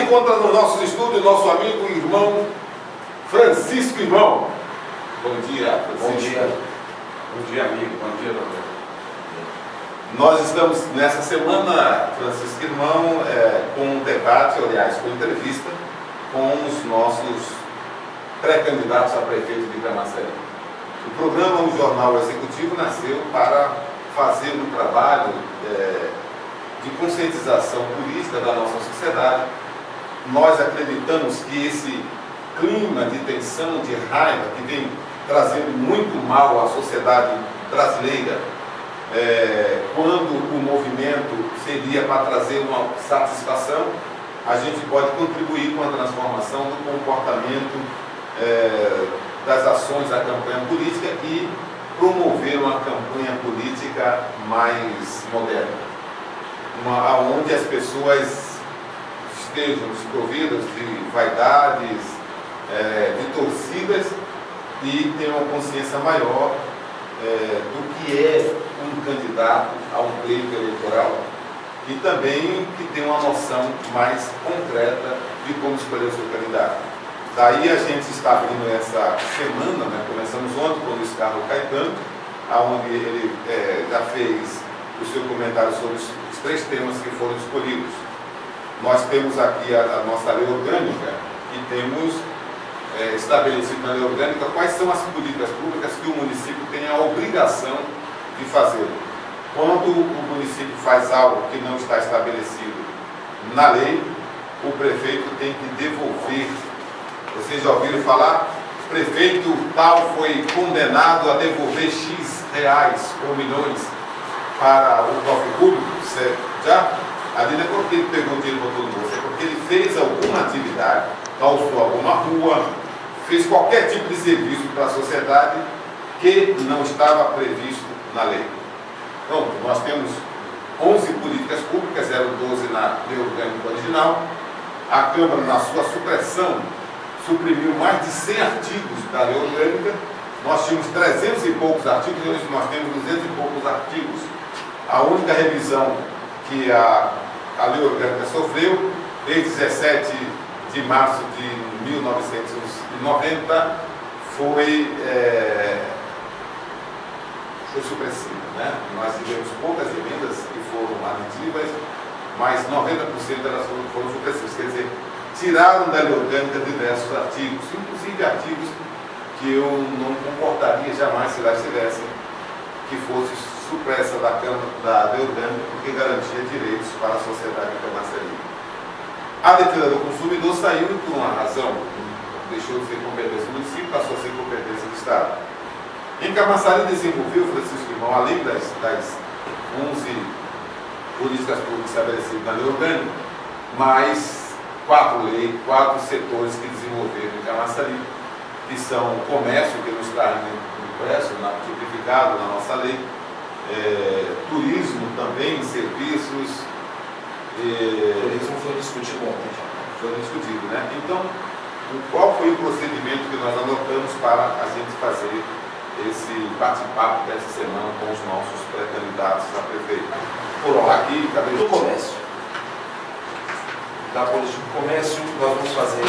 encontra no nosso estúdio o nosso amigo e irmão Francisco Irmão. Bom dia, Francisco. Bom dia. Bom dia, amigo. Bom dia, doutor. Nós estamos nessa semana, Francisco Irmão, com um debate, aliás, com entrevista com os nossos pré-candidatos a prefeito de Camaçari. O programa O Jornal Executivo nasceu para fazer um trabalho de conscientização política da nossa sociedade. Nós acreditamos que esse clima de tensão, de raiva, que vem trazendo muito mal à sociedade brasileira, quando o movimento seria para trazer uma satisfação, a gente pode contribuir com a transformação do comportamento das ações da campanha política e promover uma campanha política mais moderna, onde as pessoas estejam desprovidas de vaidades, de torcidas e tenham uma consciência maior do que é um candidato a um pleito eleitoral e também que tenha uma noção mais concreta de como escolher o seu candidato. Daí a gente está abrindo essa semana, começamos ontem com o Luiz Carlos Caetano, onde ele já fez o seu comentário sobre os 3 temas que foram escolhidos. Nós temos aqui a nossa lei orgânica e temos estabelecido na lei orgânica quais são as políticas públicas que o município tem a obrigação de fazer. Quando o município faz algo que não está estabelecido na lei, o prefeito tem que devolver. Vocês já ouviram falar? O prefeito tal foi condenado a devolver X reais ou milhões para o cofre público? Já? Ali não é porque ele pegou o dinheiro e botou no bolso, é porque ele fez alguma atividade, calçou alguma rua, fez qualquer tipo de serviço para a sociedade que não estava previsto na lei. Pronto, nós temos 11 políticas públicas, eram 12 na lei orgânica original. A Câmara, na sua supressão, suprimiu mais de 100 artigos da lei orgânica. Nós tínhamos 300 e poucos artigos, e hoje nós temos 200 e poucos artigos. A única revisão que a lei orgânica sofreu, desde 17 de março de 1990, foi supressiva. Nós tivemos poucas emendas que foram aditivas, mas 90% delas foram supressivas. Quer dizer, tiraram da lei orgânica diversos artigos, inclusive artigos que eu não concordaria jamais, se lá estivessem, que fosse supressa da lei orgânica, porque garantia direitos para a sociedade de Camaçari. A defesa do consumidor saiu por uma razão, deixou de ser competência do município, passou a ser competência do Estado. Em Camaçari desenvolveu, Francisco Irmão, além das 11 políticas públicas estabelecidas na lei orgânica, mais 4 setores que desenvolveram em Camaçari, que são o comércio, que nos está impresso, tipificado na nossa lei, turismo também, serviços. Turismo foi discutido ontem já. Foi discutido, Então, qual foi o procedimento que nós adotamos para a gente fazer esse bate-papo dessa semana com os nossos pré-candidatos a prefeito? Aqui, do comércio. Da política do comércio, nós vamos fazer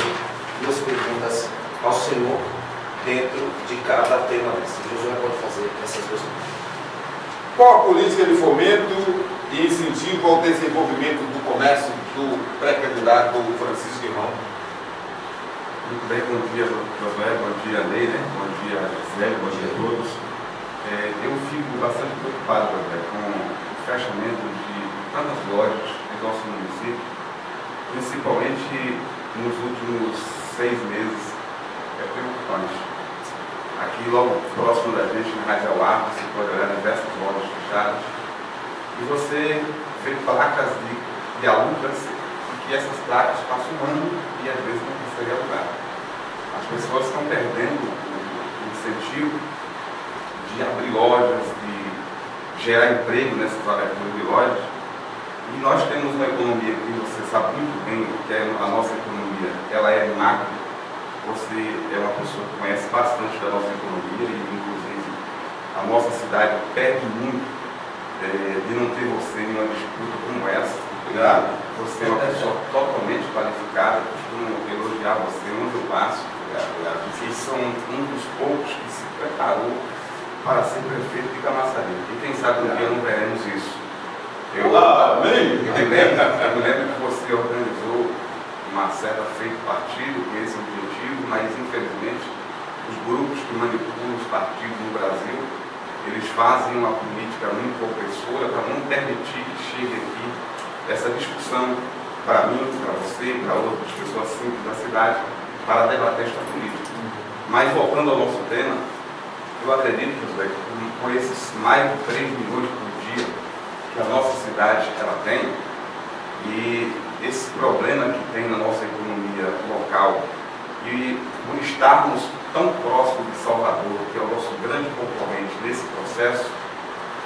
2 perguntas ao senhor dentro de cada tema. O Josué pode fazer essas 2 perguntas. Qual a política de fomento e incentivo ao desenvolvimento do comércio do pré-candidato Francisco Irmão? Muito bem, bom dia, Josué, bom dia, Ney, bom dia, Zé, bom dia a todos. Eu fico bastante preocupado, com o fechamento de tantas lojas em nosso município, principalmente nos últimos 6 meses. É preocupante. Aqui, logo próximo da gente, na Radial Arco, se pode olhar diversas lojas fechadas, e você vê placas de alugas, e que essas placas passam um ano e às vezes não conseguem alugar. As pessoas estão perdendo o incentivo de abrir lojas, de gerar emprego nessas áreas de lojas. E nós temos uma economia que você sabe muito bem que é a nossa economia, ela é macro. Você é uma pessoa que conhece bastante da nossa economia e, inclusive, a nossa cidade perde muito de não ter você em uma disputa como essa. Obrigado. você é uma pessoa totalmente qualificada, costumo elogiar você onde eu passo, porque são um dos poucos que se preparou para ser prefeito de Camaçari. E quem sabe um dia não veremos isso. Eu me lembro que você organizou uma certa feita partido com esse objetivo, mas infelizmente os grupos que manipulam os partidos no Brasil, eles fazem uma política muito opressora para não permitir que chegue aqui essa discussão para mim, para você, para outras pessoas simples da cidade, para debater esta política. Mas voltando ao nosso tema, eu acredito, José, que com esses mais de 3 milhões por dia que a nossa cidade ela tem, e esse problema que tem na nossa economia local, e por estarmos tão próximos de Salvador, que é o nosso grande concorrente nesse processo,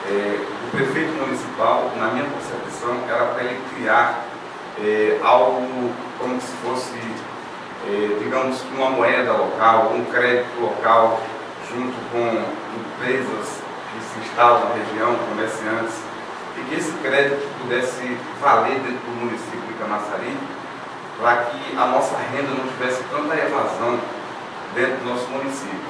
o prefeito municipal, na minha concepção, era para ele criar algo como se fosse, digamos, uma moeda local, um crédito local, junto com empresas que se instalam na região, comerciantes, e que esse crédito pudesse valer dentro do município de Camaçari, para que a nossa renda não tivesse tanta evasão dentro do nosso município.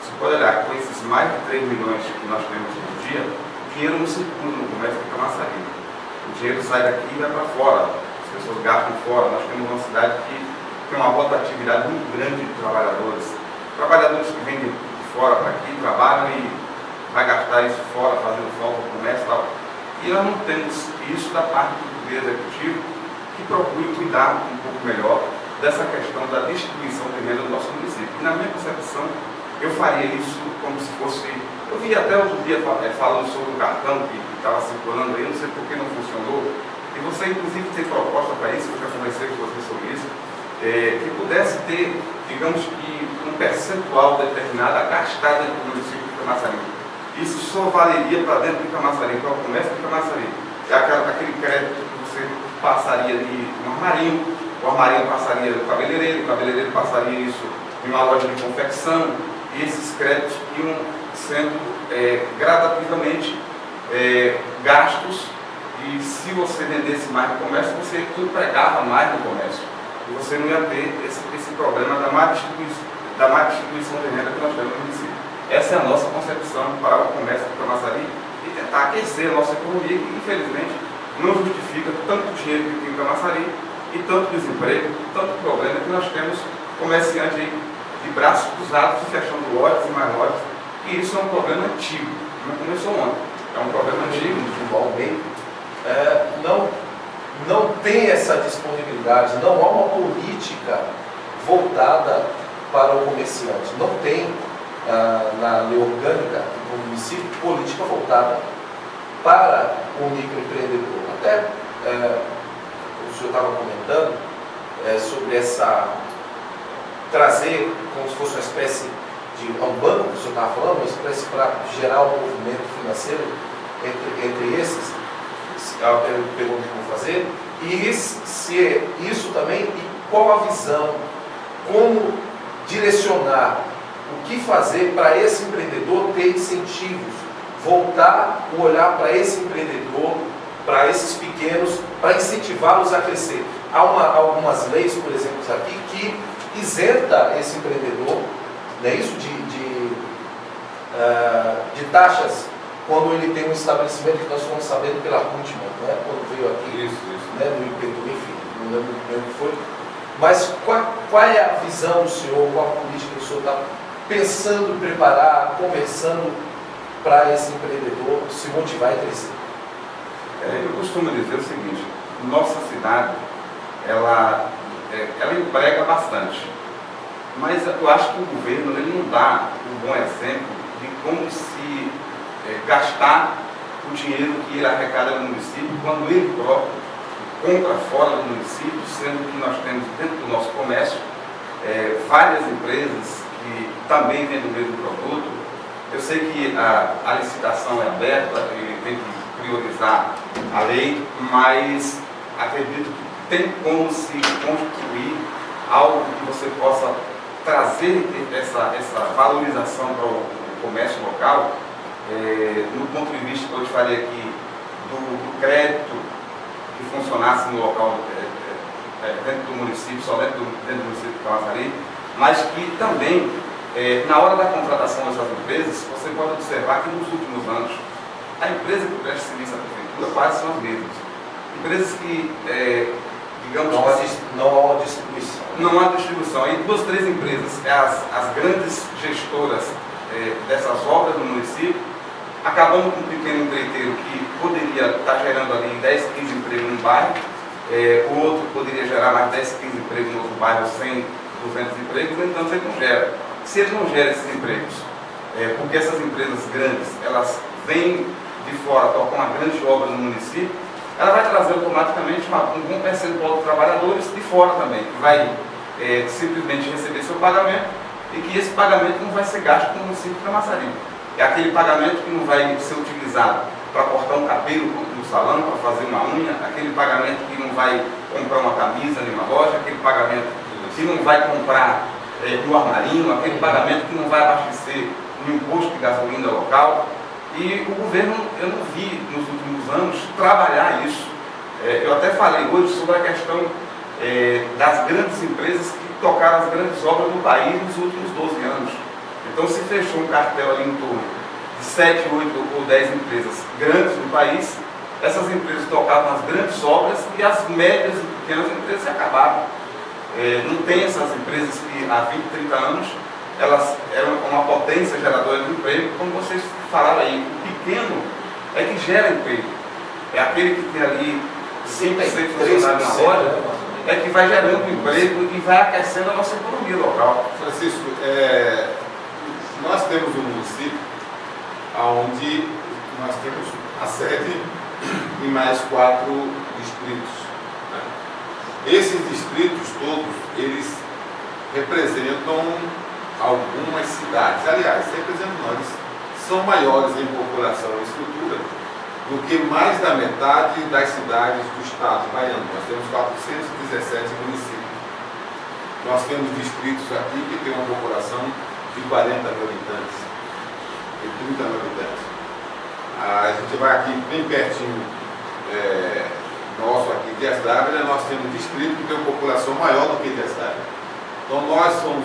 Você pode olhar, com esses mais de 3 milhões que nós temos por dia, o dinheiro não circula no comércio de Camaçari. O dinheiro sai daqui e vai para fora, as pessoas gastam fora. Nós temos uma cidade que tem uma rotatividade muito grande de trabalhadores. Trabalhadores que vêm de fora para aqui, trabalham e vai gastar isso fora, fazendo falta no comércio e tal. E nós não temos isso da parte do poder executivo, que procure cuidar um pouco melhor dessa questão da distribuição de renda do nosso município. E na minha concepção, eu faria isso como se fosse... Eu vi até outro dia falando sobre o cartão que estava circulando aí, não sei por que não funcionou, e você inclusive tem proposta para isso, eu já conversei com você sobre isso, que pudesse ter, digamos que, um percentual determinado a gastar dentro do município de Camaçari. Isso só valeria para dentro de Camaçari, para o comércio de Camaçari. É aquele crédito que você passaria ali no armarinho, o armarinho passaria no cabeleireiro, o cabeleireiro passaria isso em uma loja de confecção, e esses créditos iam sendo gradativamente gastos, e se você vendesse mais no comércio, você empregava mais no comércio. E você não ia ter esse problema da má distribuição de renda que nós temos no município. Essa é a nossa concepção para o comércio de Camaçari e tentar aquecer a nossa economia, que infelizmente não justifica tanto dinheiro que tem em Camaçari e tanto desemprego, tanto problema que nós temos comerciante aí de braços cruzados e fechando lojas e mais lojas. E isso é um problema antigo, não começou ontem, é um problema antigo. Igualmente, não tem essa disponibilidade, não há uma política voltada para o comerciante, não tem na lei orgânica do município política voltada para o microempreendedor. Até o senhor estava comentando sobre trazer como se fosse uma espécie de um banco, que o senhor estava falando, uma espécie para gerar um movimento financeiro entre esses. A pergunta que eu vou fazer, e se isso também, e qual a visão, como direcionar, o que fazer para esse empreendedor ter incentivos, voltar o olhar para esse empreendedor, para esses pequenos, para incentivá-los a crescer. Há algumas leis, por exemplo, aqui, que isenta esse empreendedor, não é isso, de taxas, quando ele tem um estabelecimento, que nós fomos sabendo pela última, né, quando veio aqui, né, no IPTU, enfim, não lembro o que foi. Mas qual é a visão do senhor, qual a política que o senhor está pensando, preparar, conversando para esse empreendedor se motivar e crescer? Eu costumo dizer o seguinte: nossa cidade, ela emprega bastante, mas eu acho que o governo ele não dá um bom exemplo de como se gastar o dinheiro que ele arrecada no município, quando ele próprio compra fora do município, sendo que nós temos dentro do nosso comércio várias empresas que também vendem o mesmo produto. Eu sei que a licitação é aberta, ele tem que priorizar a lei, mas acredito que tem como se construir algo que você possa trazer essa valorização para o comércio local, no ponto de vista que eu te falei aqui, do crédito que funcionasse no local dentro do município, só dentro do município de Camaçari, mas que também, na hora da contratação dessas empresas, você pode observar que nos últimos anos, a empresa que presta serviço à prefeitura quase são as mesmas. Empresas que, digamos... Não há uma distribuição. Não há distribuição. Aí 2, 3 empresas, as grandes gestoras dessas obras no município, acabando com um pequeno empreiteiro que poderia estar gerando ali 10, 15 empregos no bairro, o outro poderia gerar mais 10, 15 empregos no outro bairro, 100, 200 empregos, no entanto ele não gera. Se ele não gera esses empregos, porque essas empresas grandes, elas vêm de fora, tocam uma grande obra no município, ela vai trazer automaticamente um bom percentual de trabalhadores de fora também, que vai simplesmente receber seu pagamento e que esse pagamento não vai ser gasto com o município de Camaçari. É aquele pagamento que não vai ser utilizado para cortar um cabelo no salão, para fazer uma unha, aquele pagamento que não vai comprar uma camisa em uma loja, aquele pagamento que não vai comprar no armarinho, aquele pagamento que não vai abastecer no imposto de gasolina local. E o governo, eu não vi nos últimos anos trabalhar isso. Eu até falei hoje sobre a questão das grandes empresas que tocaram as grandes obras do país nos últimos 12 anos. Então se fechou um cartel ali em torno de 7, 8 ou 10 empresas grandes no país. Essas empresas tocavam as grandes obras e as médias e pequenas empresas se acabaram. Não tem essas empresas que há 20, 30 anos elas eram uma potência geradora de emprego, como vocês falaram aí. O pequeno é que gera emprego. É aquele que tem ali 5, 6 funcionários na loja, é que vai gerando emprego e vai aquecendo a nossa economia local. Francisco, nós temos um município onde nós temos a sede e mais 4 distritos. Né? Esses distritos todos, eles representam algumas cidades, aliás, representam nós, são maiores em população e estrutura do que mais da metade das cidades do estado baiano. Nós temos 417 municípios. Nós temos distritos aqui que têm uma população de 40 mil habitantes, de 30 mil habitantes. A gente vai aqui bem pertinho, nosso aqui, Dias Dávila, nós temos um distrito que tem uma população maior do que Dias Dávila. Então nós somos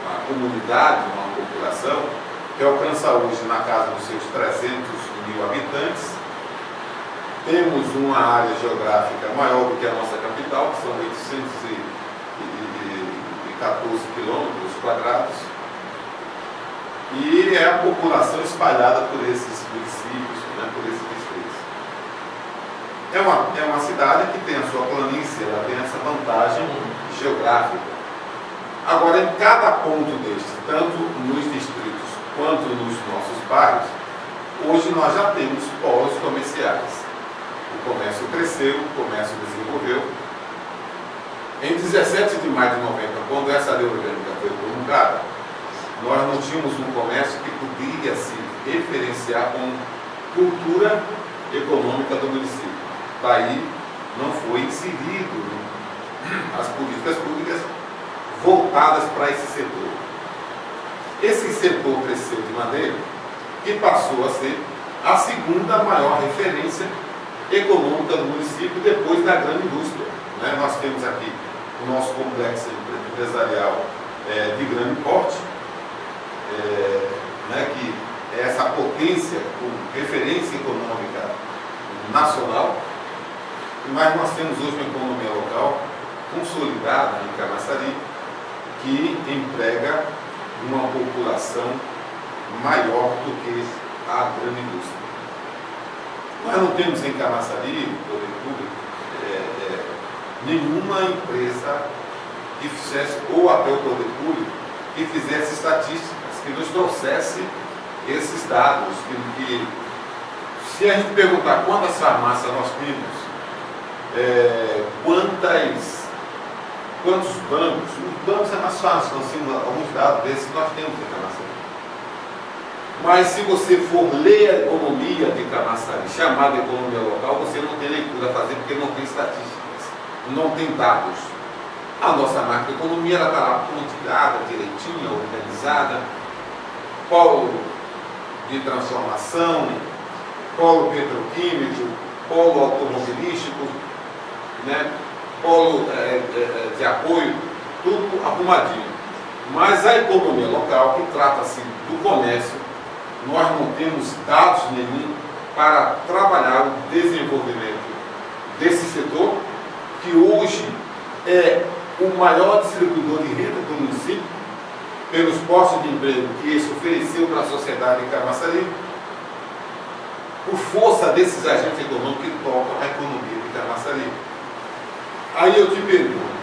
uma comunidade, uma população que alcança hoje na casa dos seus 300 mil habitantes. Temos uma área geográfica maior do que a nossa capital, que são 814 quilômetros quadrados, e é a população espalhada por esses municípios, né, por esses distritos. É uma cidade que tem a sua planície, ela tem essa vantagem geográfica. Agora, em cada ponto deste, tanto nos distritos quanto nos nossos bairros, hoje nós já temos polos comerciais. O comércio cresceu, o comércio desenvolveu. Em 17 de maio de 90, quando essa lei orgânica foi promulgada, nós não tínhamos um comércio que poderia se referenciar como cultura econômica do município. Daí não foi inserido as políticas públicas voltadas para esse setor. Esse setor cresceu de maneira que passou a ser a segunda maior referência econômica do município depois da grande indústria. Né? Nós temos aqui o nosso complexo empresarial de grande porte, né, que é essa potência com referência econômica nacional, mas nós temos hoje uma economia local consolidada em Camaçari, que emprega uma população maior do que a grande indústria. Nós não temos em Camaçari, poder público, nenhuma empresa que fizesse, ou até o poder público, que fizesse estatísticas, que nos trouxesse esses dados, que se a gente perguntar quantas farmácias nós temos, quantos bancos, os bancos é mais fácil, nós temos alguns dados desses que nós temos em Camaçari. Mas se você for ler a economia de Camaçari, chamada economia local, você não tem leitura a fazer, porque não tem estatísticas, não tem dados. A nossa macroeconomia está lá pontilhada, direitinha, organizada, polo de transformação, polo petroquímico, polo automobilístico, né? Polo de apoio, tudo arrumadinho. Mas a economia local, que trata-se do comércio, nós não temos dados nenhum para trabalhar o desenvolvimento desse setor, que hoje é o maior distribuidor de renda do município, pelos postos de emprego que esse ofereceu para a sociedade de Camaçari, por força desses agentes econômicos que tocam a economia de Camaçari. Aí eu te pergunto,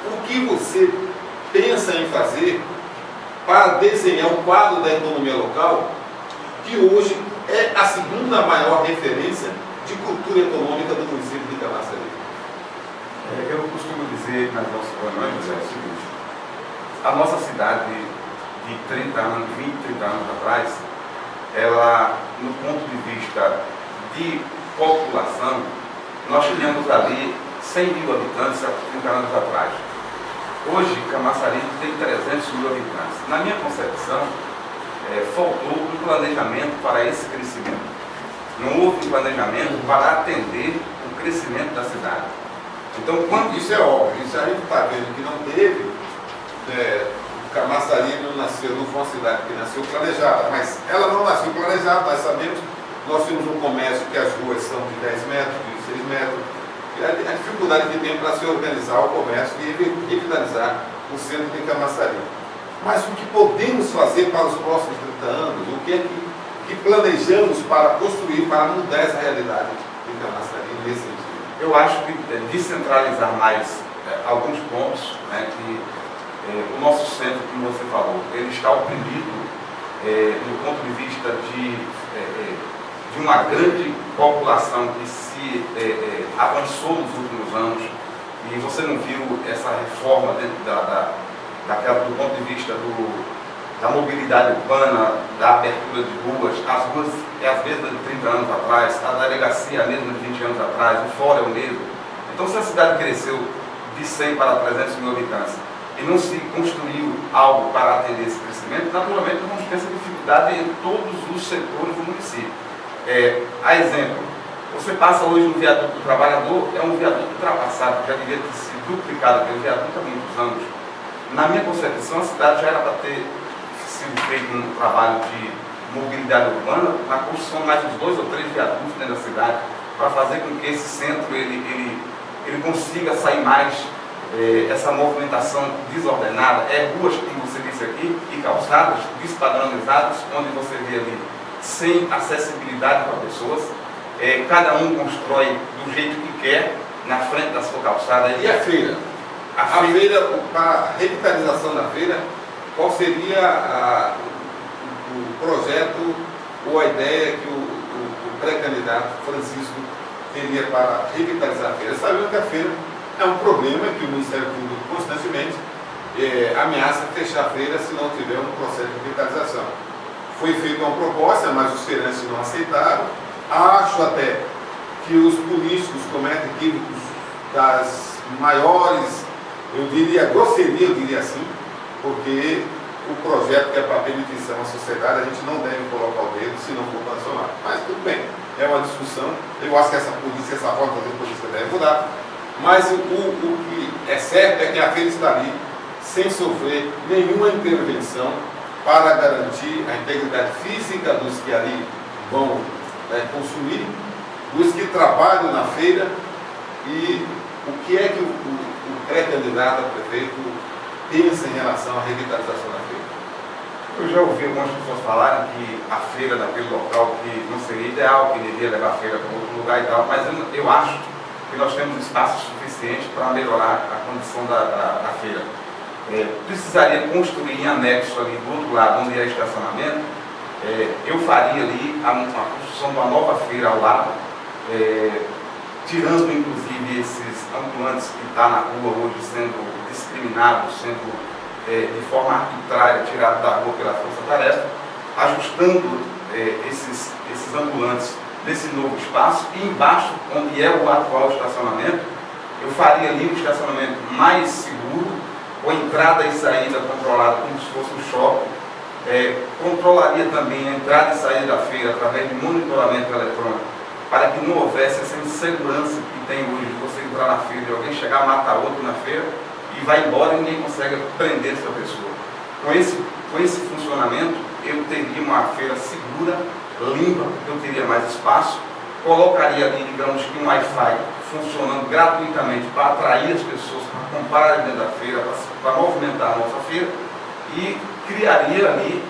o que você pensa em fazer para desenhar um quadro da economia local, que hoje é a segunda maior referência de cultura econômica do município de Camaçari? Eu costumo dizer nas nossas reuniões o seguinte: a nossa cidade de 30 anos, 20, 30 anos atrás, ela, no ponto de vista de população, nós tínhamos ali 100 mil habitantes há 30 anos atrás. Hoje, Camaçari tem 300 mil habitantes. Na minha concepção, faltou um planejamento para esse crescimento. Não houve um planejamento para atender o crescimento da cidade. Então, quando isso é óbvio, isso a gente está vendo que não teve. Camaçari não nasceu, não foi uma cidade que nasceu planejada, mas ela não nasceu planejada, nós sabemos. Nós temos um comércio que as ruas são de 10 metros, de 6 metros. A dificuldade que tem para se organizar o comércio e revitalizar o centro de Camaçari. Mas o que podemos fazer para os próximos 30 anos? O que é que planejamos para construir, para mudar essa realidade de Camaçari nesse sentido? Eu acho que descentralizar mais alguns pontos, né, que o nosso centro, como você falou, ele está oprimido do ponto de vista de uma grande população que se avançou nos últimos anos, e você não viu essa reforma dentro do ponto de vista da mobilidade urbana, da abertura de ruas. As ruas é as mesmas de 30 anos atrás, a delegacia é a mesma de 20 anos atrás, o fórum é o mesmo. Então, se a cidade cresceu de 100 para 300 mil habitantes e não se construiu algo para atender esse crescimento, naturalmente nós vamos ter essa dificuldade em todos os setores do município. A exemplo, você passa hoje no viaduto do Trabalhador, é um viaduto ultrapassado, já devia ter sido duplicado aquele viaduto há muitos anos. Na minha concepção, a cidade já era para ter sido feito um trabalho de mobilidade urbana, na construção de mais uns 2 ou 3 viadutos dentro da cidade, para fazer com que esse centro ele consiga sair mais essa movimentação desordenada. Ruas, como você disse aqui, e calçadas despadronizadas, onde você vê ali sem acessibilidade para pessoas. Cada um constrói do jeito que quer, na frente da sua calçada. E a feira? A feira, para a revitalização da feira, qual seria o projeto ou a ideia que o pré-candidato Francisco teria para revitalizar a feira? Sabendo que a feira é um problema que o Ministério Público constantemente ameaça fechar a feira se não tiver um processo de revitalização. Foi feita uma proposta, mas os feirantes não aceitaram. Acho até que os políticos cometem equívocos das maiores, eu diria, grosseria, eu diria assim, porque o projeto que é para beneficiar a sociedade, a gente não deve colocar o dedo se não for sancionado. Mas tudo bem, é uma discussão. Eu acho que essa polícia, essa forma de fazer polícia deve mudar. Mas o que é certo é que a feira está ali sem sofrer nenhuma intervenção para garantir a integridade física dos que ali vão consumir, dos que trabalham na feira, e o que é que o pré-candidato a prefeito pensa em relação à revitalização da feira? Eu já ouvi algumas pessoas falarem que a feira daquele local que não seria ideal, que devia levar a feira para outro lugar e tal, mas eu acho que nós temos espaço suficiente para melhorar a condição da feira. Precisaria construir em anexo ali do outro lado, onde é estacionamento. Eu faria ali a construção de uma nova feira ao lado, tirando inclusive esses ambulantes que estão na rua hoje sendo discriminados, sendo de forma arbitrária tirados da rua pela força-tarefa, ajustando esses ambulantes desse novo espaço, e embaixo, onde é o atual estacionamento, eu faria ali um estacionamento mais seguro, com entrada e saída controlada como se fosse um shopping. Controlaria também a entrada e saída da feira através de monitoramento eletrônico, para que não houvesse essa insegurança que tem hoje de você entrar na feira e alguém chegar a matar outro na feira e vai embora e ninguém consegue prender essa pessoa. Com esse funcionamento, eu teria uma feira segura, limpa, eu teria mais espaço, colocaria ali, digamos que um Wi-Fi funcionando gratuitamente para atrair as pessoas para comprarem dentro da feira, para movimentar a nossa feira, e criaria ali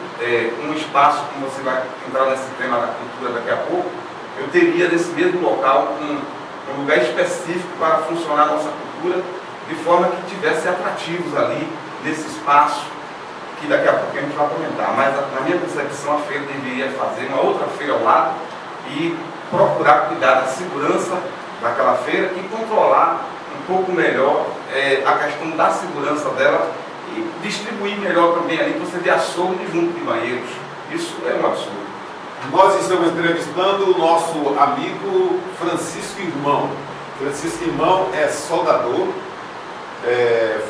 um espaço, que você vai entrar nesse tema da cultura daqui a pouco, eu teria nesse mesmo local um lugar específico para funcionar a nossa cultura, de forma que tivesse atrativos ali, nesse espaço, que daqui a pouco a gente vai comentar. Mas na minha concepção, a feira deveria fazer uma outra feira ao lado e procurar cuidar da segurança daquela feira e controlar um pouco melhor a questão da segurança dela e distribuir melhor também ali, você vê açougue junto de banheiros. Isso é um absurdo. Nós estamos entrevistando o nosso amigo Francisco Irmão. Francisco Irmão é soldador,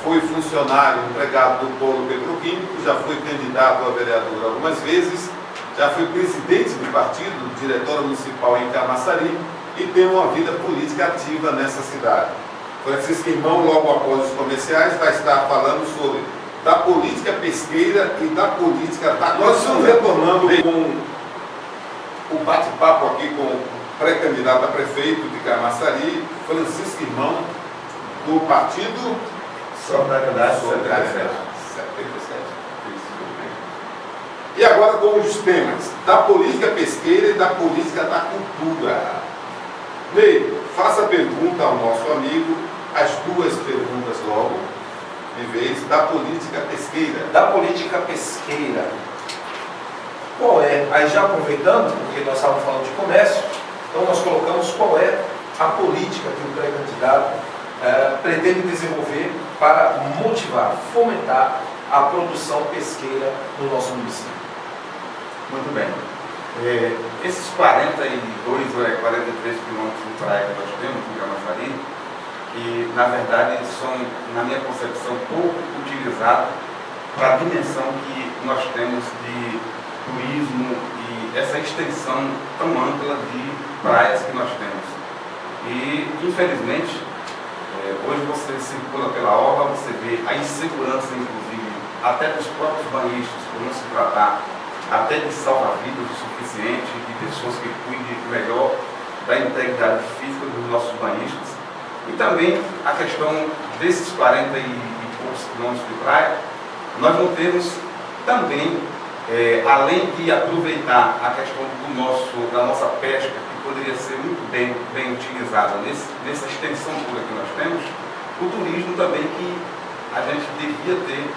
foi funcionário, empregado do polo petroquímico, já foi candidato a vereador algumas vezes, já foi presidente do partido, diretor municipal em Camaçari e tem uma vida política ativa nessa cidade. Francisco Irmão, logo após os comerciais, vai estar falando sobre da política pesqueira e da política da... Nós estamos retornando com o bate-papo aqui com o pré-candidato a prefeito de Camaçari, Francisco Irmão, do partido Solidariedade 77. E agora com os temas da política pesqueira e da política da cultura. Ney, faça a pergunta ao nosso amigo, as duas perguntas logo, em vez da política pesqueira. Da política pesqueira. Qual é? Aí já aproveitando, porque nós estávamos falando de comércio, então nós colocamos qual é a política que o pré-candidato pretende desenvolver para motivar, fomentar a produção pesqueira no nosso município. Muito bem. Esses 42 ou 43 quilômetros de praia que nós temos em Camaçari, que na verdade são, na minha concepção, pouco utilizados para a dimensão que nós temos de turismo e essa extensão tão ampla de praias que nós temos. E, infelizmente, hoje você circula pela orla, você vê a insegurança, inclusive, até dos próprios banhistas, por não se tratar até de salva-vidas o suficiente, de pessoas que cuidem melhor da integridade física dos nossos banhistas. E também a questão desses 40 e poucos quilômetros de praia, nós não temos também, além de aproveitar a questão da nossa pesca, que poderia ser muito bem utilizada nessa extensão toda que nós temos, o turismo também que a gente devia ter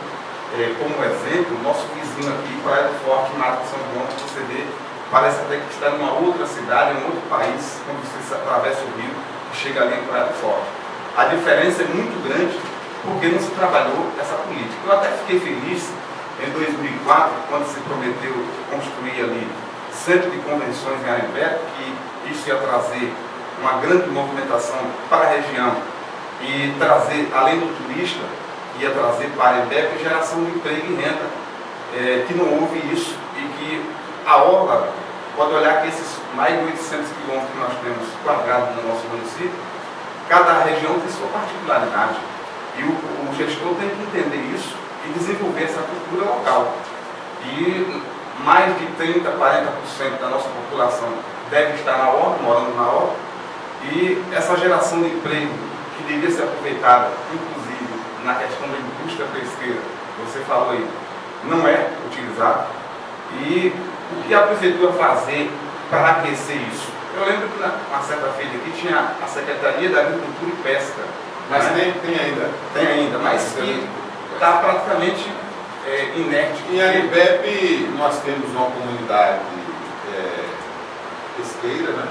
como exemplo, nosso vizinho aqui, Praia do Forte, Mato de São João, que você vê, parece até que está em uma outra cidade, em um outro país, quando você atravessa o rio e chega ali em Praia do Forte. A diferença é muito grande porque não se trabalhou essa política. Eu até fiquei feliz em 2004, quando se prometeu construir ali centro de convenções em Arembé, que isso ia trazer uma grande movimentação para a região e trazer, além do turista, ia trazer para Arembé geração de emprego e renda, que não houve isso e que a orla, pode olhar que esses mais de 800 quilômetros que nós temos quadrados no nosso município, cada região tem sua particularidade e o gestor tem que entender isso e desenvolver essa cultura local. E mais de 30%, 40% da nossa população deve estar na orla, morando na orla, e essa geração de emprego que deveria ser aproveitada, inclusive, na questão da indústria pesqueira, você falou aí, não é utilizado. E o que a prefeitura fazer para aquecer isso? Eu lembro que na certa feita aqui tinha a Secretaria da Agricultura e Pesca. Mas tem ainda. Tem ainda, mas que está praticamente inerte. Em Arembé nós temos uma comunidade pesqueira, né?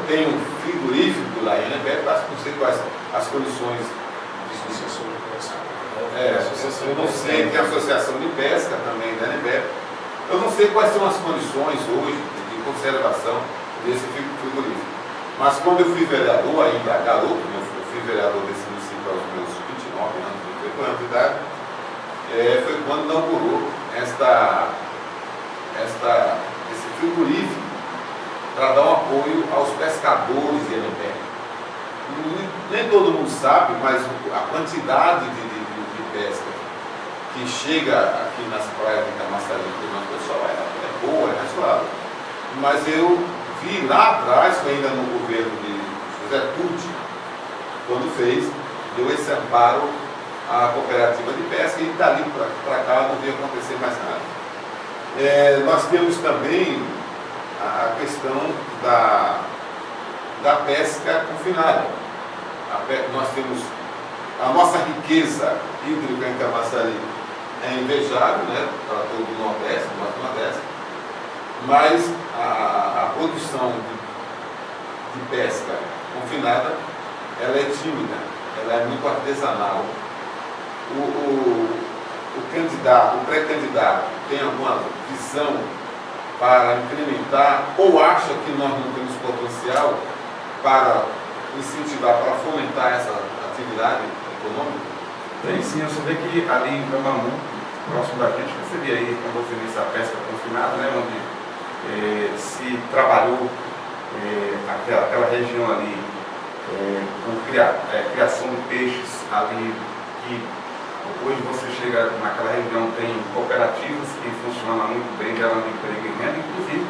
Tem um frigorífico lá em Arembé, não sei quais as condições. Eu não sei, tem a Associação de Pesca também da Arembé. Eu não sei quais são as condições hoje de conservação desse frigorífico. Mas quando eu fui vereador, ainda garoto, eu fui vereador desse município aos meus 29 anos, 28 anos de idade, foi quando inaugurou esse frigorífico para dar um apoio aos pescadores de Elembé. Nem todo mundo sabe, mas a quantidade de pesca que chega aqui nas praias de Camaçari, do nosso pessoal, é boa, é razoável. Mas eu vi lá atrás, foi ainda no governo de José Tucci, quando deu esse amparo à cooperativa de pesca, e dali para cá não veio acontecer mais nada. Nós temos também a questão da pesca confinada. Nós temos a nossa riqueza hídrica em Camaçari, é invejável, né, para todo o Nordeste, do Norte Nordeste, mas a produção de pesca confinada, ela é tímida, ela é muito artesanal. O pré-candidato tem alguma visão para incrementar, ou acha que nós não temos potencial para incentivar, para fomentar essa atividade econômica? Tem sim, você vê que ali em Camamu, próximo da gente, você vê aí, como você disse, a pesca confinada, né, onde se trabalhou aquela região ali com criação de peixes ali, que hoje você chega naquela região, tem cooperativas que funcionam muito bem, gerando emprego e renda, inclusive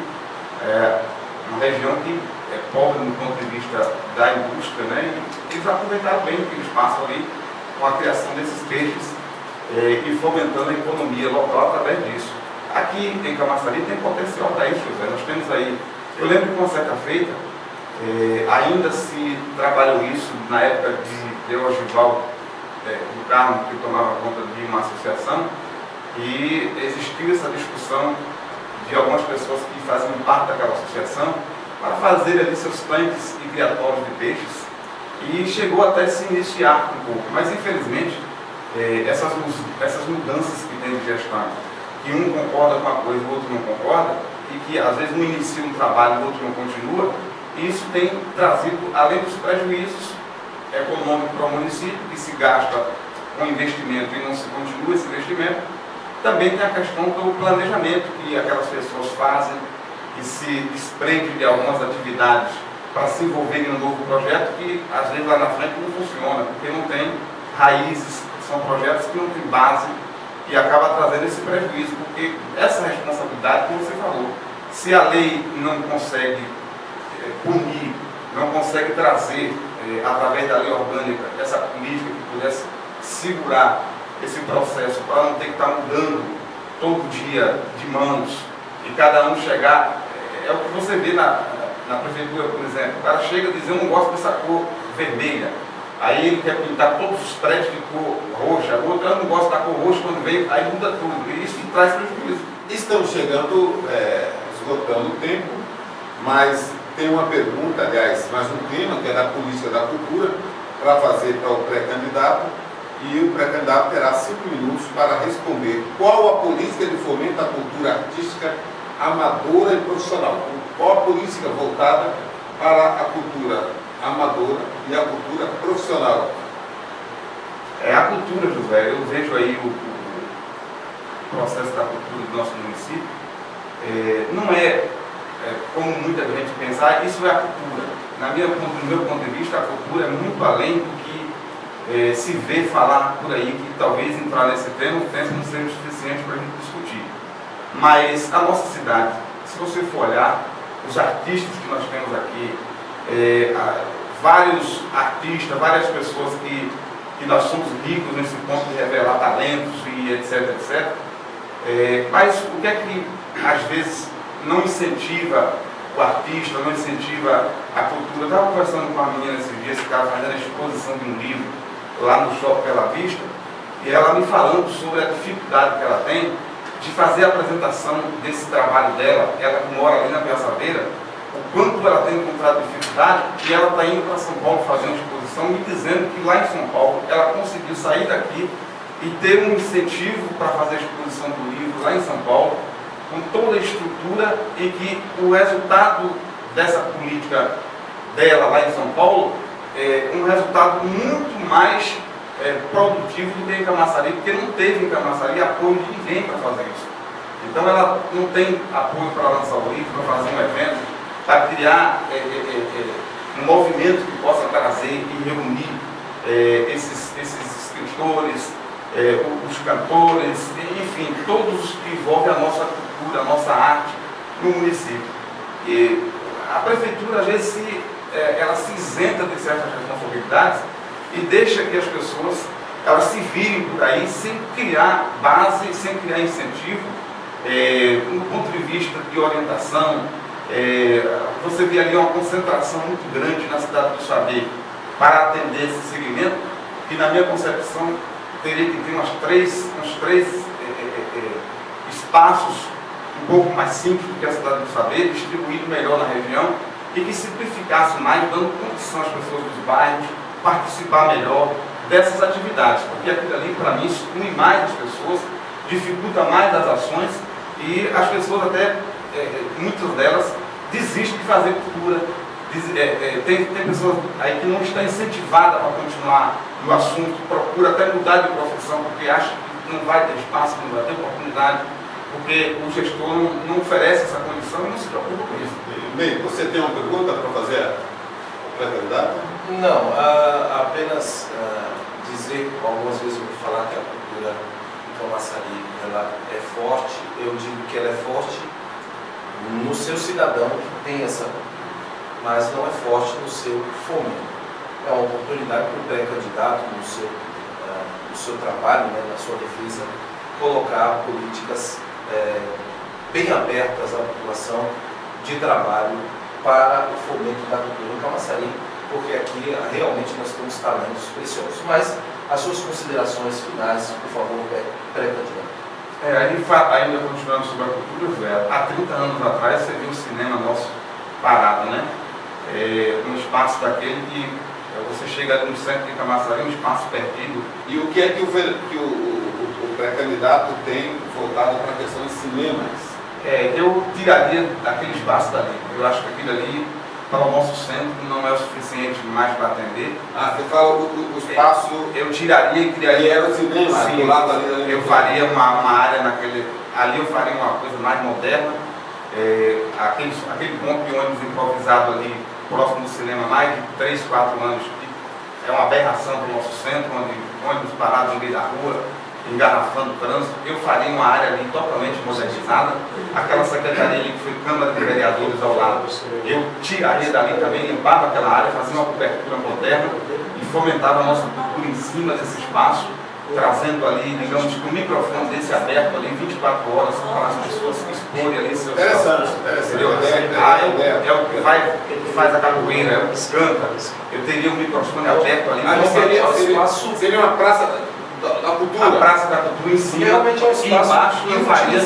uma região que é pobre do ponto de vista da indústria, né, e eles aproveitaram bem aquele espaço ali com a criação desses peixes e fomentando a economia local através disso. Aqui em Camaçari tem potencial para isso, José. Nós temos aí, eu lembro que com uma certa feita, ainda se trabalhou isso na época de Ogival, do Carmo, que tomava conta de uma associação, e existiu essa discussão de algumas pessoas que faziam parte daquela associação para fazer ali seus tanques e criatórios de peixes, e chegou até se iniciar um pouco, mas infelizmente essas mudanças que tem de gestão, que um concorda com uma coisa e o outro não concorda, e que às vezes um inicia um trabalho e o outro não continua, isso tem trazido, além dos prejuízos econômicos para o município, que se gasta com investimento e não se continua esse investimento, também tem a questão do planejamento que aquelas pessoas fazem, que se desprende de algumas atividades para se envolver em um novo projeto que às vezes lá na frente não funciona, porque não tem raízes, são projetos que não têm base e acaba trazendo esse prejuízo, porque essa responsabilidade que você falou, se a lei não consegue punir, não consegue trazer através da lei orgânica essa política que pudesse segurar esse processo para não ter que estar mudando todo dia de mãos e cada um chegar, é o que você vê na prefeitura, por exemplo, o cara chega e diz, eu não gosto dessa cor vermelha, aí ele quer pintar todos os prédios de cor roxa, o outro, eu não gosto da cor roxa, quando vem, aí muda tudo, e isso traz prejuízo. Estamos chegando, esgotando o tempo, mas tem uma pergunta, aliás, mais um tema, que é da política da cultura, para fazer para o pré-candidato, e o pré-candidato terá 5 minutos para responder qual a política de fomento à cultura artística amadora e profissional. Qual a política voltada para a cultura amadora e a cultura profissional? A cultura, José, eu vejo aí o processo da cultura do nosso município, não como muita gente pensa, isso é a cultura. No meu ponto de vista, a cultura é muito além do que se vê falar por aí, que talvez entrar nesse tema não seja o suficiente para a gente discutir. Mas a nossa cidade, se você for olhar, os artistas que nós temos aqui, vários artistas, várias pessoas que nós somos ricos nesse ponto de revelar talentos e etc, etc. Mas o que é que às vezes não incentiva o artista, não incentiva a cultura? Eu estava conversando com uma menina esses dias que estava fazendo a exposição de um livro lá no Shopping Bela Vista, e ela me falando sobre a dificuldade que ela tem de fazer a apresentação desse trabalho dela, ela que mora ali na Piazza Beira, o quanto ela tem encontrado dificuldade, e ela está indo para São Paulo fazer uma exposição, me dizendo que lá em São Paulo ela conseguiu sair daqui e ter um incentivo para fazer a exposição do livro lá em São Paulo, com toda a estrutura, e que o resultado dessa política dela lá em São Paulo é um resultado muito mais produtivo do que em Camaçari, porque não teve em Camaçari apoio de ninguém para fazer isso. Então ela não tem apoio para lançar o livro, para fazer um evento, para criar um movimento que possa trazer e reunir esses escritores, os cantores, enfim, todos os que envolvem a nossa cultura, a nossa arte no município. E a prefeitura, às vezes, ela se isenta de certas responsabilidades e deixa que as pessoas elas se virem por aí sem criar base, sem criar incentivo, do ponto de vista de orientação. Você vê ali uma concentração muito grande na cidade do saber para atender esse segmento, que na minha concepção teria que ter uns três espaços um pouco mais simples do que a cidade do saber, distribuído melhor na região e que simplificasse mais, dando condição às pessoas dos bairros participar melhor dessas atividades, porque aquilo ali para mim exclui mais as pessoas, dificulta mais as ações e as pessoas até, muitas delas, desistem de fazer cultura. Tem pessoas aí que não estão incentivadas para continuar no assunto, procura até mudar de profissão, porque acha que não vai ter espaço, não vai ter oportunidade, porque o gestor não oferece essa condição e não se preocupa com isso. Bem, você tem uma pergunta para fazer a candidato? Não, apenas dizer, algumas vezes eu vou falar que a cultura de Camaçari ela é forte, eu digo que ela é forte no seu cidadão que tem essa cultura, mas não é forte no seu fomento. É uma oportunidade para o pré-candidato no seu trabalho, né, na sua defesa, colocar políticas bem abertas à população de trabalho para o fomento da cultura em Camaçari, porque aqui realmente nós temos talentos preciosos. Mas as suas considerações finais, por favor, pré-candidato. Ainda continuando sobre a cultura, José, há 30 anos atrás você viu o cinema nosso parado, né? Um espaço daquele que você chega ali no centro de Camaçari, um espaço perdido. E o que é que o pré-candidato tem voltado para a questão de cinemas? Eu tiraria aquele espaço dali. Eu acho que aquilo ali, para o nosso centro, não é o suficiente mais para atender. Você fala o espaço... Eu tiraria e criaria... E era o cinema, sim, do lado ali... Eu faria uma área naquele... Ali eu faria uma coisa mais moderna. Aquele ponto de ônibus improvisado ali, próximo do cinema, mais de 3, 4 anos, é uma aberração para o nosso centro, onde ônibus parados no meio da rua, engarrafando o trânsito. Eu faria uma área ali totalmente modernizada, aquela secretaria ali que foi Câmara de Vereadores ao lado, eu tiraria dali também, limpava aquela área, fazia uma cobertura moderna e fomentava a nossa cultura em cima desse espaço, trazendo ali, digamos, com o microfone desse aberto ali 24 horas para as pessoas exporem ali seus... Interessante. É o que faz a capoeira, é o que canta. Eu teria um microfone aberto ali. Seria uma praça da cultura. A praça da cultura em cima. Realmente é um espaço embaixo eu faria...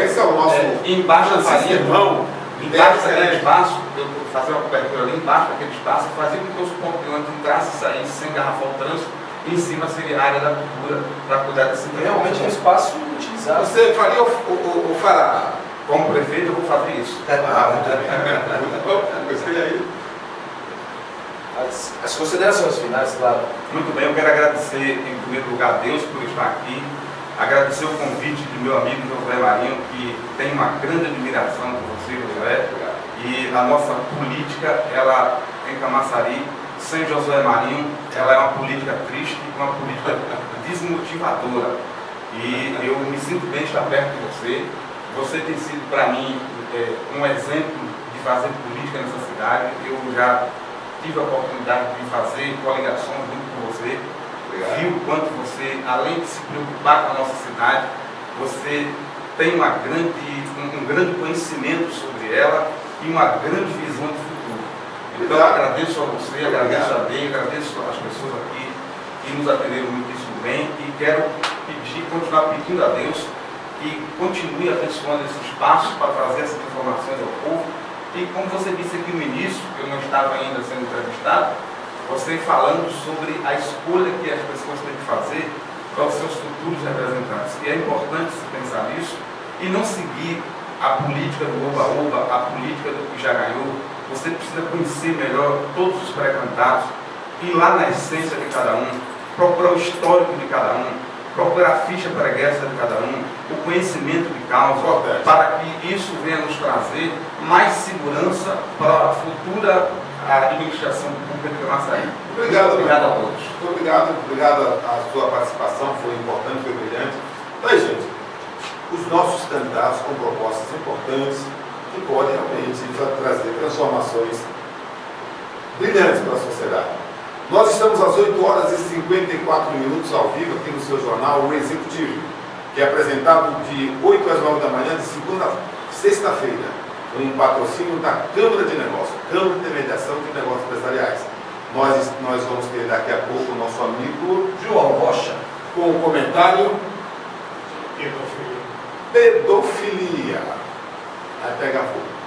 Esse é o nosso... Embaixo eu faria... Embaixo daquele né? espaço, eu fazia uma cobertura ali embaixo daquele espaço, fazia com que os pontos de ônibus entrassem e saíssem sem engarrafar o trânsito. Em cima seria a área da cultura para cuidar desse realmente é um espaço utilizado. Você faria ou fará? Como prefeito eu vou fazer isso. Gostei aí. As considerações finais, claro. Muito bem, eu quero agradecer em primeiro lugar a Deus por estar aqui, agradecer o convite do meu amigo José Marinho, que tem uma grande admiração por você, José, e a nossa política, ela em Camaçari, sem Josué Marinho, ela é uma política triste, uma política desmotivadora. E eu me sinto bem de estar perto de você. Você tem sido para mim um exemplo de fazer política nessa cidade. Eu já tive a oportunidade de fazer coligações junto com você. Vi o quanto você, além de se preocupar com a nossa cidade, você tem um grande conhecimento sobre ela e uma grande visão de futuro. Então eu agradeço a você, agradeço a Deus, agradeço às pessoas aqui que nos atenderam muitíssimo bem e quero continuar pedindo a Deus que continue abençoando esse espaço para trazer essas informações ao povo. E como você disse aqui no início, eu não estava ainda sendo entrevistado, você falando sobre a escolha que as pessoas têm que fazer para os seus futuros representantes. E é importante se pensar nisso e não seguir a política do oba-oba, a política do que já ganhou. Você precisa conhecer melhor todos os pré-candidatos, ir lá na essência de cada um, procurar o histórico de cada um, procurar a ficha pregressa de cada um, o conhecimento de causa, para que isso venha nos trazer mais segurança para a futura administração pública de Camaçari. Obrigado a todos. Muito obrigado a sua participação, foi importante, foi brilhante. Então, gente, os nossos candidatos com propostas importantes que podem realmente trazer transformações brilhantes para a sociedade. Nós estamos às 8 horas e 54 minutos ao vivo aqui no seu jornal, o Executivo, que é apresentado de 8 às 9 da manhã, de segunda a sexta-feira, com um patrocínio da Câmara de Negócios, Câmara de Intermediação de Negócios Empresariais. Nós vamos ter daqui a pouco o nosso amigo João Rocha, com o comentário Pedofilia. Aí pega fogo.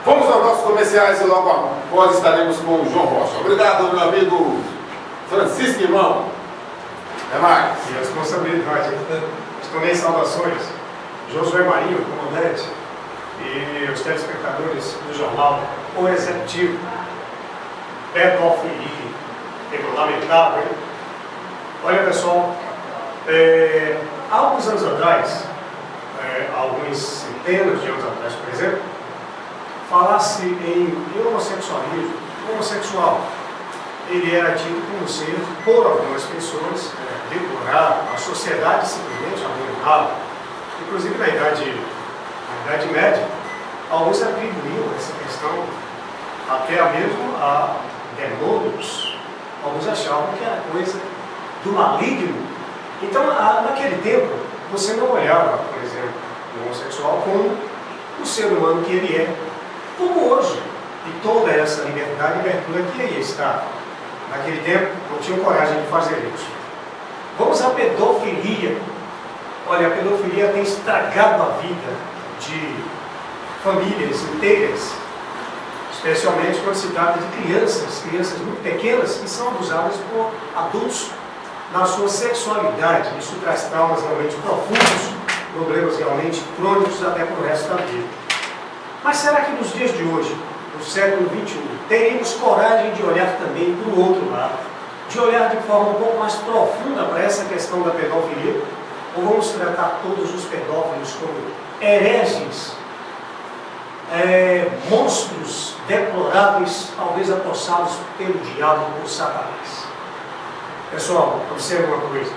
Vamos aos nossos comerciais e logo após estaremos com o João Rocha. Obrigado, meu amigo Francisco Irmão. Até mais. E a responsabilidade. Também saudações. Josué Marinho, comandante, e os telespectadores do jornal O Executivo. Pedofilia. Lamentável, hein? Olha, pessoal, há alguns anos atrás, alguns centenas de anos atrás, por exemplo, falasse em homossexualismo, homossexual. Ele era tido como ser, por algumas pessoas, deplorado, a sociedade simplesmente abominava. Inclusive na Idade Média, alguns atribuíam essa questão até mesmo a demônios. Alguns achavam que era coisa do maligno. Então, naquele tempo, você não olhava, por exemplo, o homossexual como o ser humano que ele é, como hoje. E toda essa liberdade e abertura que aí está. Naquele tempo, não tinham coragem de fazer isso. Vamos à pedofilia. Olha, a pedofilia tem estragado a vida de famílias inteiras, especialmente quando se trata de crianças muito pequenas que são abusadas por adultos na sua sexualidade. Isso traz traumas realmente profundos, problemas realmente crônicos até para o resto da vida. Mas será que nos dias de hoje, no século XXI, teremos coragem de olhar também para o outro lado, de olhar de forma um pouco mais profunda para essa questão da pedofilia? Ou vamos tratar todos os pedófilos como hereges, monstros deploráveis, talvez apossados pelo diabo ou por Satanás? Pessoal, observe uma coisa.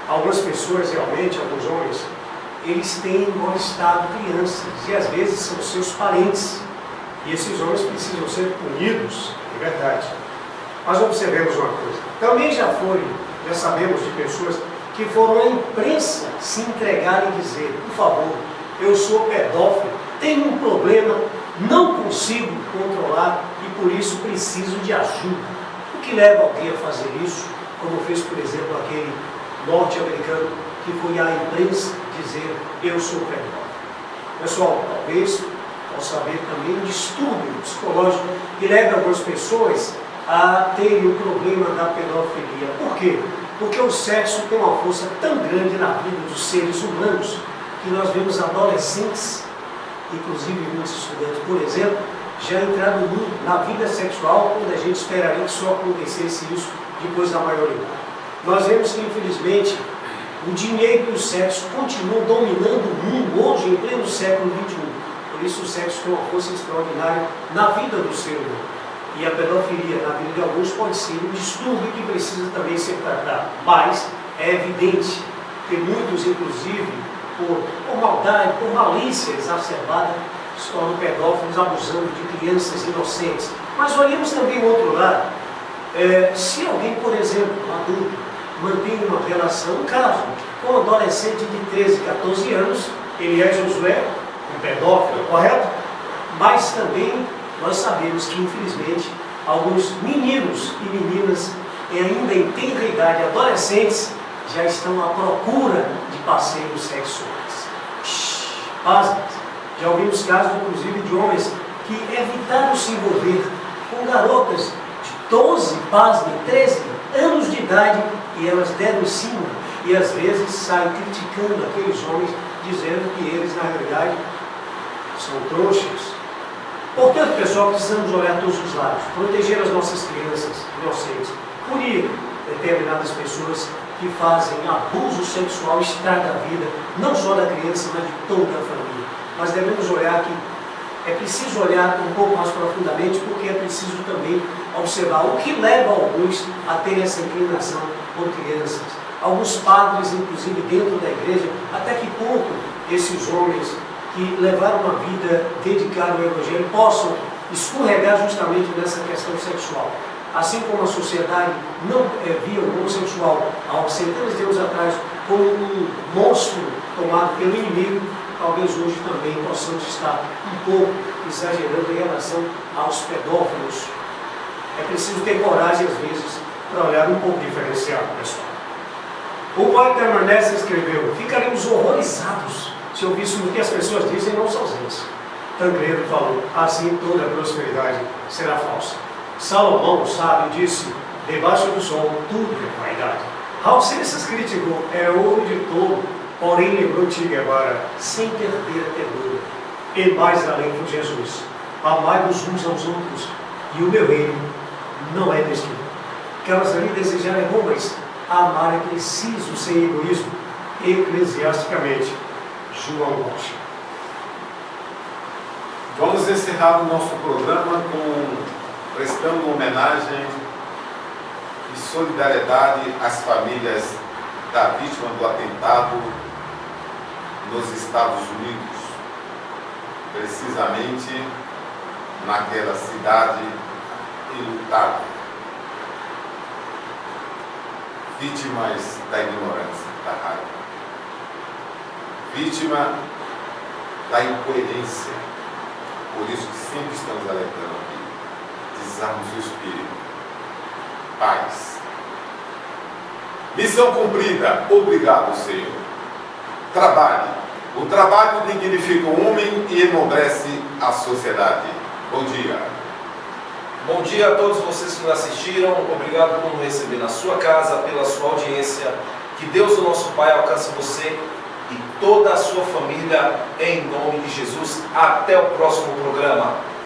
Algumas pessoas realmente, alguns homens, eles têm molestado crianças e às vezes são seus parentes. E esses homens precisam ser punidos, é verdade. Mas observemos uma coisa. Também já sabemos de pessoas que foram à imprensa se entregarem e dizer: por favor, eu sou pedófilo, tenho um problema, não consigo controlar e por isso preciso de ajuda. O que leva alguém a fazer isso, como fez, por exemplo, aquele norte-americano que foi à imprensa dizer: eu sou pedófilo? Pessoal, talvez possa haver também um distúrbio psicológico que leva algumas pessoas a terem o problema da pedofilia. Por quê? Porque o sexo tem uma força tão grande na vida dos seres humanos que nós vemos adolescentes, inclusive muitos estudantes, por exemplo, já entrando na vida sexual quando a gente esperaria que só acontecesse isso depois da maioridade. Nós vemos que, infelizmente, o dinheiro e o sexo continuam dominando o mundo hoje, em pleno século XXI. Por isso o sexo tem uma força extraordinária na vida do ser humano. E a pedofilia na vida de alguns pode ser um distúrbio que precisa também ser tratado. Mas é evidente que muitos, inclusive, por maldade, por malícia exacerbada, se tornam pedófilos abusando de crianças inocentes. Mas olhemos também o outro lado. Se alguém, por exemplo, um adulto, mantém uma relação, um caso, com um adolescente de 13, 14 anos, ele é Josué, um pedófilo, correto? Mas também nós sabemos que, infelizmente, alguns meninos e meninas, ainda em tenra idade, adolescentes, já estão à procura de parceiros sexuais. Pasmem, já ouvimos casos, inclusive, de homens que evitaram se envolver com garotas de 12, pasmem, 13 anos de idade, e elas deram em cima, e às vezes saem criticando aqueles homens, dizendo que eles, na realidade, são trouxas. Portanto, pessoal, precisamos olhar todos os lados, proteger as nossas crianças inocentes, punir determinadas pessoas que fazem abuso sexual estraga a vida, não só da criança, mas de toda a família. Mas devemos olhar que é preciso olhar um pouco mais profundamente, porque é preciso também observar o que leva alguns a ter essa inclinação por crianças. Alguns padres, inclusive dentro da igreja, até que ponto esses homens que levaram uma vida dedicada ao Evangelho possam escorregar justamente nessa questão sexual. Assim como a sociedade não via o homossexual há centenas de anos atrás como um monstro tomado pelo inimigo, talvez hoje também possamos estar um pouco exagerando em relação aos pedófilos. É preciso ter coragem, às vezes, para olhar um pouco diferenciado, pessoal. O poeta Ernest escreveu: ficaremos horrorizados se ouvíssemos o que as pessoas dizem não sozinhas. Tancredo falou: assim toda a prosperidade será falsa. Salomão, o sábio, disse: debaixo do sol tudo é vaidade. Raul Seixas criticou: é ouro de tolo, porém lembrou Che Guevara, sem perder a ternura. E mais além por Jesus: amai-vos uns aos outros, e o meu reino não é deste mundo. Quero ali desejar é bom, mas amar é preciso sem egoísmo. Eclesiasticamente, João Rocha. Vamos encerrar o nosso programa prestando homenagem e solidariedade às famílias da vítima do atentado nos Estados Unidos, precisamente naquela cidade enlutada, vítimas da ignorância, da raiva, vítima da incoerência. Por isso que sempre estamos alertando aqui: desarmos o espírito, paz. Missão cumprida. Obrigado, Senhor. Trabalhe. O trabalho dignifica o homem e enobrece a sociedade. Bom dia. Bom dia a todos vocês que nos assistiram. Obrigado por nos receber na sua casa, pela sua audiência. Que Deus, o nosso Pai, alcance você e toda a sua família em nome de Jesus. Até o próximo programa.